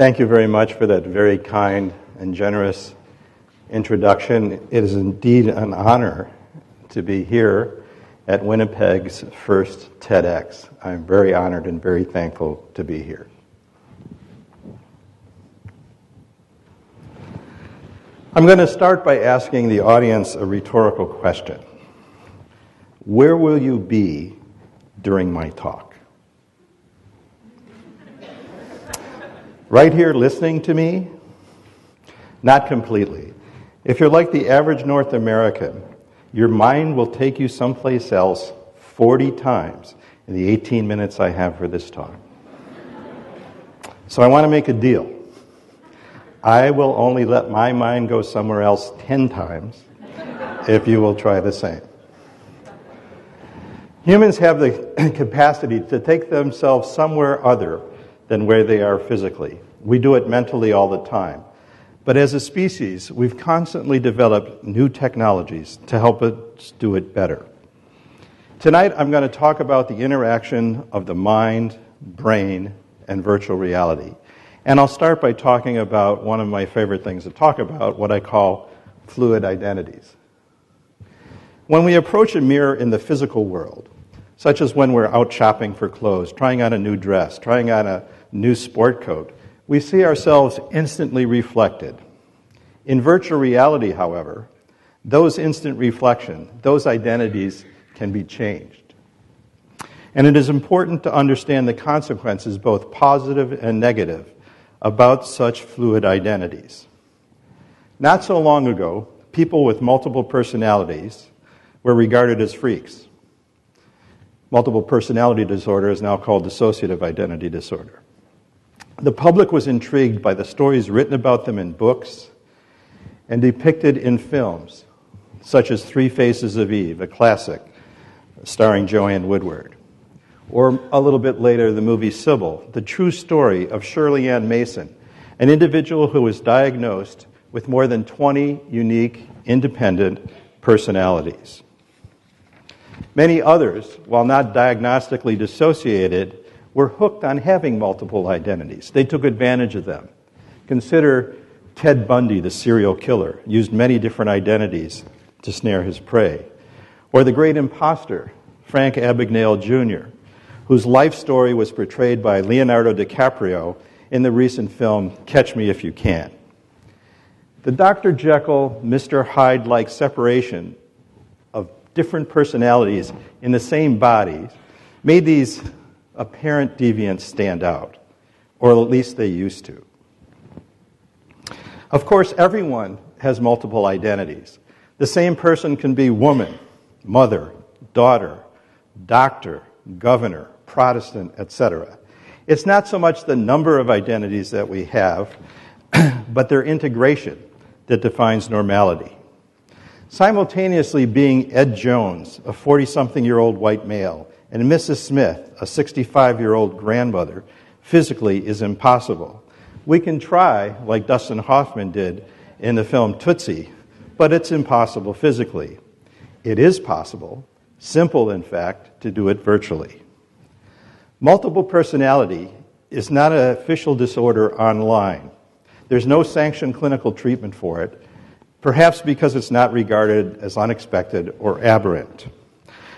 Thank you very much for that very kind and generous introduction. It is indeed an honor to be here at Winnipeg's first TEDx. I'm very honored and very thankful to be here. I'm going to start by asking the audience a rhetorical question. Where will you be during my talk? Right here listening to me? Not completely. If you're like the average North American, your mind will take you someplace else 40 times in the 18 minutes I have for this talk. So I want to make a deal. I will only let my mind go somewhere else 10 times if you will try the same. Humans have the capacity to take themselves somewhere other than where they are physically. We do it mentally all the time. But as a species, we've constantly developed new technologies to help us do it better. Tonight, I'm going to talk about the interaction of the mind, brain, and virtual reality. And I'll start by talking about one of my favorite things to talk about, what I call fluid identities. When we approach a mirror in the physical world, such as when we're out shopping for clothes, trying on a new dress, trying on a new sport coat, we see ourselves instantly reflected. In virtual reality, however, those instant reflections, those identities can be changed. And it is important to understand the consequences, both positive and negative, about such fluid identities. Not so long ago, people with multiple personalities were regarded as freaks. Multiple personality disorder is now called dissociative identity disorder. The public was intrigued by the stories written about them in books and depicted in films, such as Three Faces of Eve, a classic starring Joanne Woodward. Or a little bit later, the movie Sybil, the true story of Shirley Ann Mason, an individual who was diagnosed with more than 20 unique, independent personalities. Many others, while not diagnostically dissociated, were hooked on having multiple identities. They took advantage of them. Consider Ted Bundy, the serial killer, used many different identities to snare his prey. Or the great imposter, Frank Abagnale Jr., whose life story was portrayed by Leonardo DiCaprio in the recent film Catch Me If You Can. The Dr. Jekyll, Mr. Hyde-like separation of different personalities in the same body made these apparent deviants stand out, or at least they used to. Of course, everyone has multiple identities. The same person can be woman, mother, daughter, doctor, governor, Protestant, etc. It's not so much the number of identities that we have, but their integration that defines normality. Simultaneously being Ed Jones, a 40-something-year-old white male, and Mrs. Smith, a 65-year-old grandmother, physically is impossible. We can try, like Dustin Hoffman did in the film Tootsie, but it's impossible physically. It is possible, simple in fact, to do it virtually. Multiple personality is not an official disorder online. There's no sanctioned clinical treatment for it, perhaps because it's not regarded as unexpected or aberrant.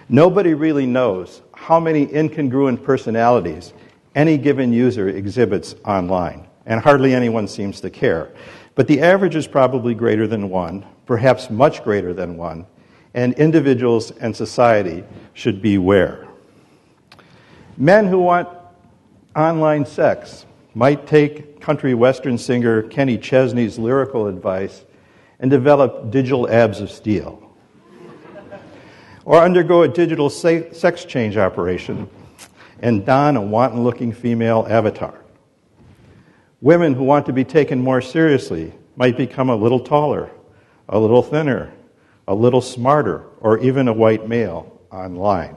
Nobody really knows how many incongruent personalities any given user exhibits online, and hardly anyone seems to care. But the average is probably greater than one, perhaps much greater than one, and individuals and society should beware. Men who want online sex might take country western singer Kenny Chesney's lyrical advice and develop digital abs of steel. Or undergo a digital sex change operation and don a wanton-looking female avatar. Women who want to be taken more seriously might become a little taller, a little thinner, a little smarter, or even a white male online.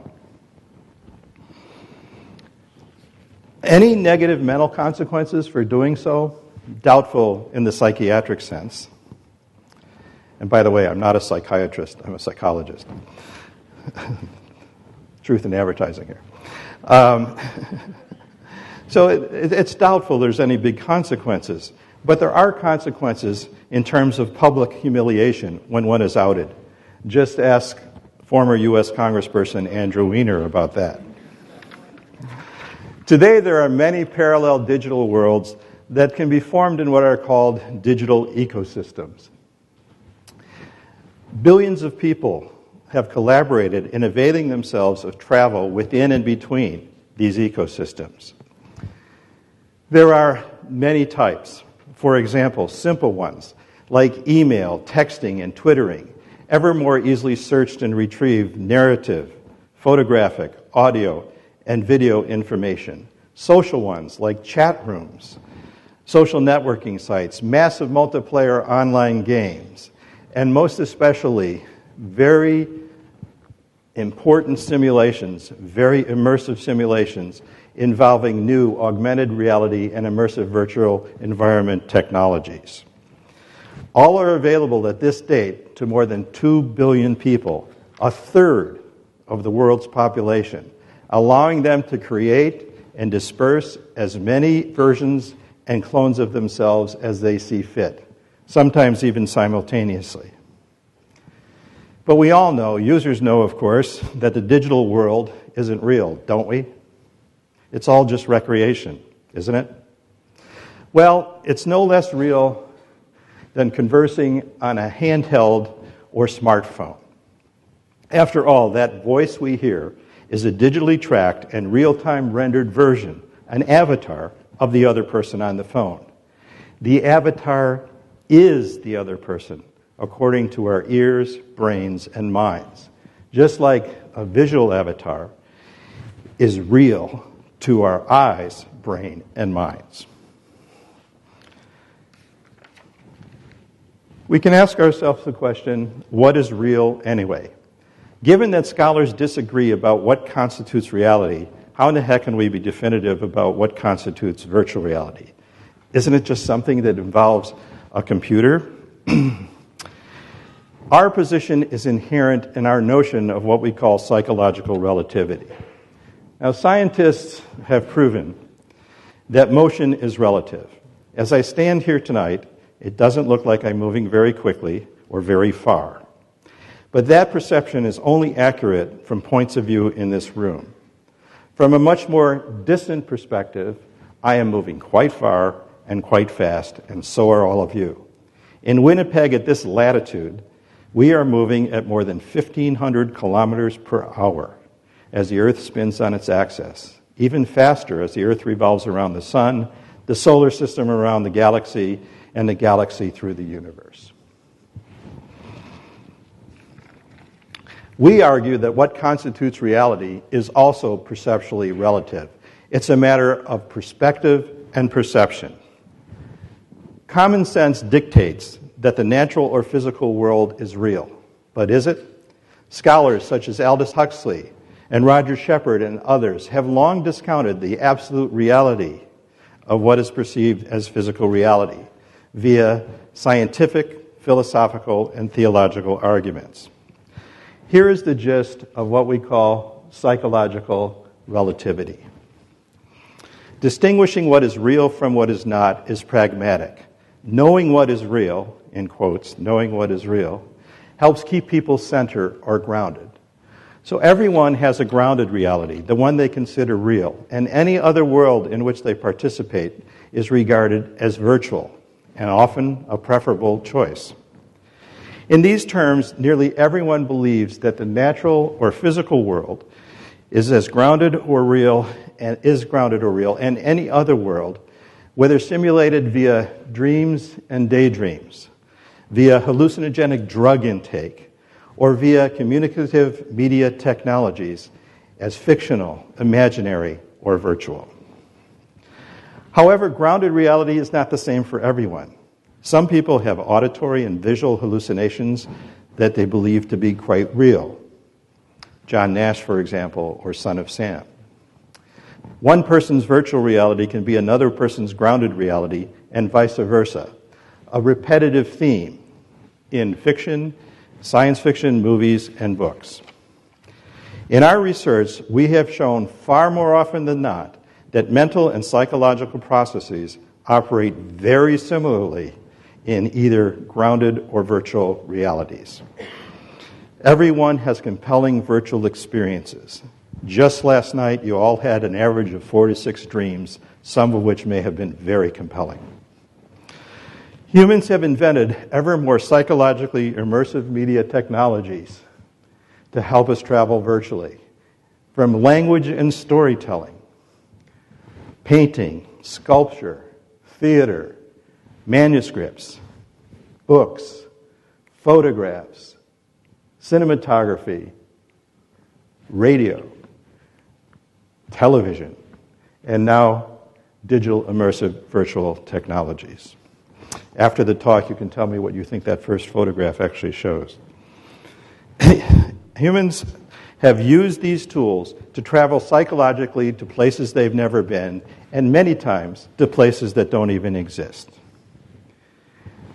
Any negative mental consequences for doing so? Doubtful in the psychiatric sense. And by the way, I'm not a psychiatrist, I'm a psychologist. Truth in advertising here. So it's doubtful there's any big consequences. But there are consequences in terms of public humiliation when one is outed. Just ask former U.S. Congressperson Andrew Weiner about that. Today, there are many parallel digital worlds that can be formed in what are called digital ecosystems. Billions of people have collaborated in availing themselves of travel within and between these ecosystems. There are many types. For example, simple ones like email, texting, and twittering, ever more easily searched and retrieved narrative, photographic, audio, and video information. Social ones like chat rooms, social networking sites, massive multiplayer online games, and most especially very important simulations, very immersive simulations involving new augmented reality and immersive virtual environment technologies. All are available at this date to more than 2 billion people, a third of the world's population, allowing them to create and disperse as many versions and clones of themselves as they see fit, sometimes even simultaneously. But we all know, users know, of course, that the digital world isn't real, don't we? It's all just recreation, isn't it? Well, it's no less real than conversing on a handheld or smartphone. After all, that voice we hear is a digitally tracked and real-time rendered version, an avatar of the other person on the phone. The avatar is the other person, according to our ears, brains, and minds. Just like a visual avatar is real to our eyes, brain, and minds. We can ask ourselves the question, what is real anyway? Given that scholars disagree about what constitutes reality, how in the heck can we be definitive about what constitutes virtual reality? Isn't it just something that involves a computer? Our position is inherent in our notion of what we call psychological relativity. Now, scientists have proven that motion is relative. As I stand here tonight, it doesn't look like I'm moving very quickly or very far. But that perception is only accurate from points of view in this room. From a much more distant perspective, I am moving quite far and quite fast, and so are all of you. In Winnipeg, at this latitude, we are moving at more than 1,500 kilometers per hour as the Earth spins on its axis, even faster as the Earth revolves around the Sun, the solar system around the galaxy, and the galaxy through the universe. We argue that what constitutes reality is also perceptually relative. It's a matter of perspective and perception. Common sense dictates that the natural or physical world is real. But is it? Scholars such as Aldous Huxley and Roger Shepard and others have long discounted the absolute reality of what is perceived as physical reality via scientific, philosophical, and theological arguments. Here is the gist of what we call psychological relativity. Distinguishing what is real from what is not is pragmatic. Knowing what is real, in quotes, knowing what is real, helps keep people centered or grounded. So everyone has a grounded reality, the one they consider real, and any other world in which they participate is regarded as virtual, and often a preferable choice. In these terms, nearly everyone believes that the natural or physical world is as grounded or real, and any other world, whether simulated via dreams and daydreams, via hallucinogenic drug intake, or via communicative media technologies, as fictional, imaginary, or virtual. However, grounded reality is not the same for everyone. Some people have auditory and visual hallucinations that they believe to be quite real. John Nash, for example, or Son of Sam. One person's virtual reality can be another person's grounded reality, and vice versa. A repetitive theme in fiction, science fiction, movies, and books. In our research, we have shown far more often than not that mental and psychological processes operate very similarly in either grounded or virtual realities. Everyone has compelling virtual experiences. Just last night, you all had an average of 4 to 6 dreams, some of which may have been very compelling. Humans have invented ever more psychologically immersive media technologies to help us travel virtually, from language and storytelling, painting, sculpture, theater, manuscripts, books, photographs, cinematography, radio, television, and now digital immersive virtual technologies. After the talk, you can tell me what you think that first photograph actually shows. Humans have used these tools to travel psychologically to places they've never been, and many times to places that don't even exist.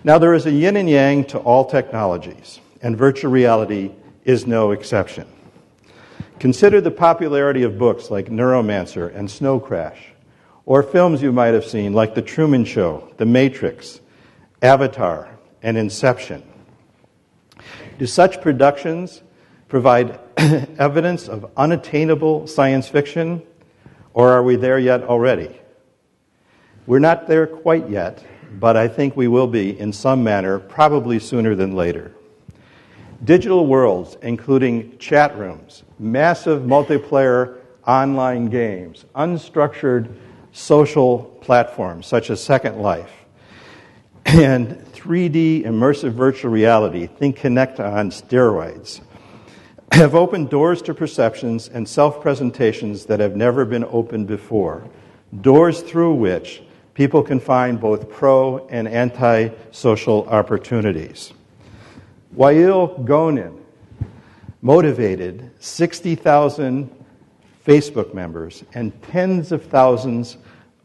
Now, there is a yin and yang to all technologies, and virtual reality is no exception. Consider the popularity of books like Neuromancer and Snow Crash, or films you might have seen like The Truman Show, The Matrix, Avatar, and Inception. Do such productions provide evidence of unattainable science fiction, or are we there yet already? We're not there quite yet, but I think we will be in some manner, probably sooner than later. Digital worlds, including chat rooms, massive multiplayer online games, unstructured social platforms such as Second Life, and 3D immersive virtual reality, think Connect on steroids, have opened doors to perceptions and self-presentations that have never been opened before, doors through which people can find both pro- and anti-social opportunities. Wael Gonin motivated 60,000 Facebook members and tens of thousands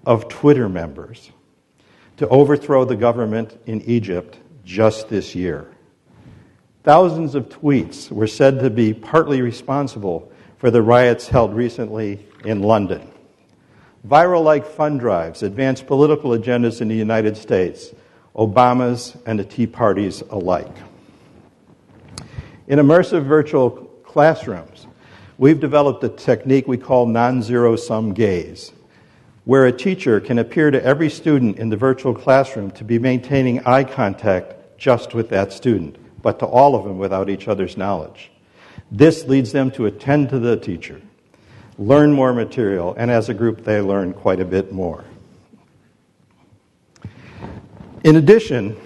of Twitter members to overthrow the government in Egypt just this year. Thousands of tweets were said to be partly responsible for the riots held recently in London. Viral-like fund drives advanced political agendas in the United States, Obama's and the Tea Party's alike. In immersive virtual classrooms, we've developed a technique we call Nonzero-Sum Gaze, where a teacher can appear to every student in the virtual classroom to be maintaining eye contact just with that student, but to all of them without each other's knowledge. This leads them to attend to the teacher, learn more material, and as a group they learn quite a bit more. In addition,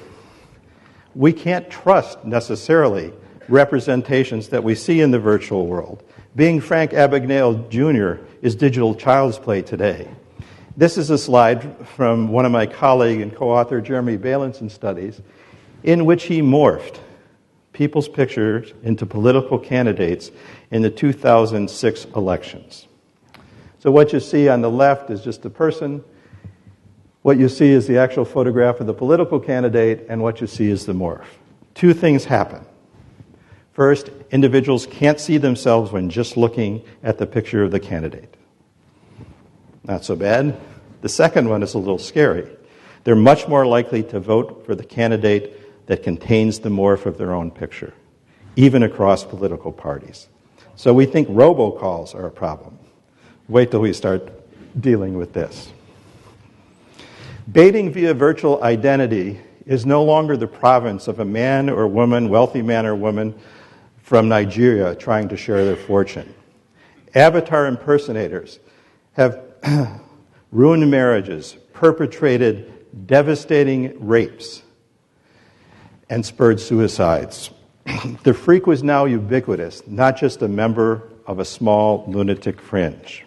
we can't trust necessarily representations that we see in the virtual world. Being Frank Abagnale Jr. is digital child's play today. This is a slide from one of my colleague and co-author Jeremy Balanson studies in which he morphed people's pictures into political candidates in the 2006 elections. So what you see on the left is just the person. What you see is the actual photograph of the political candidate, and what you see is the morph. Two things happen. First, individuals can't see themselves when just looking at the picture of the candidate. Not so bad. The second one is a little scary. They're much more likely to vote for the candidate that contains the morph of their own picture, even across political parties. So we think robocalls are a problem. Wait till we start dealing with this. Baiting via virtual identity is no longer the province of a man or woman, wealthy man or woman from Nigeria trying to share their fortune. Avatar impersonators have ruined marriages, perpetrated devastating rapes, and spurred suicides. The freak was now ubiquitous, not just a member of a small lunatic fringe.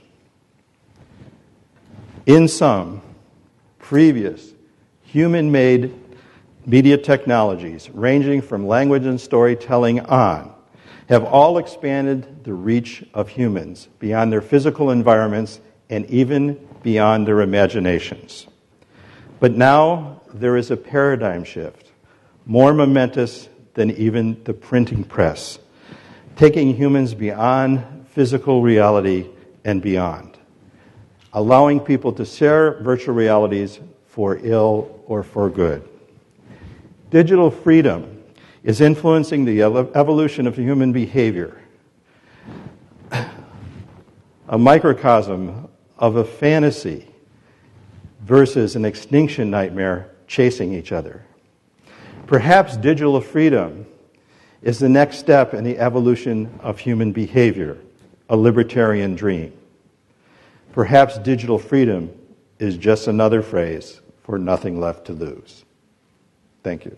In sum, previous human-made media technologies, ranging from language and storytelling on, have all expanded the reach of humans beyond their physical environments and even beyond their imaginations. But now there is a paradigm shift, more momentous than even the printing press, taking humans beyond physical reality and beyond. allowing people to share virtual realities for ill or for good. Digital freedom is influencing the evolution of human behavior, a microcosm of a fantasy versus an extinction nightmare chasing each other. Perhaps digital freedom is the next step in the evolution of human behavior, a libertarian dream. Perhaps digital freedom is just another phrase for nothing left to lose. Thank you.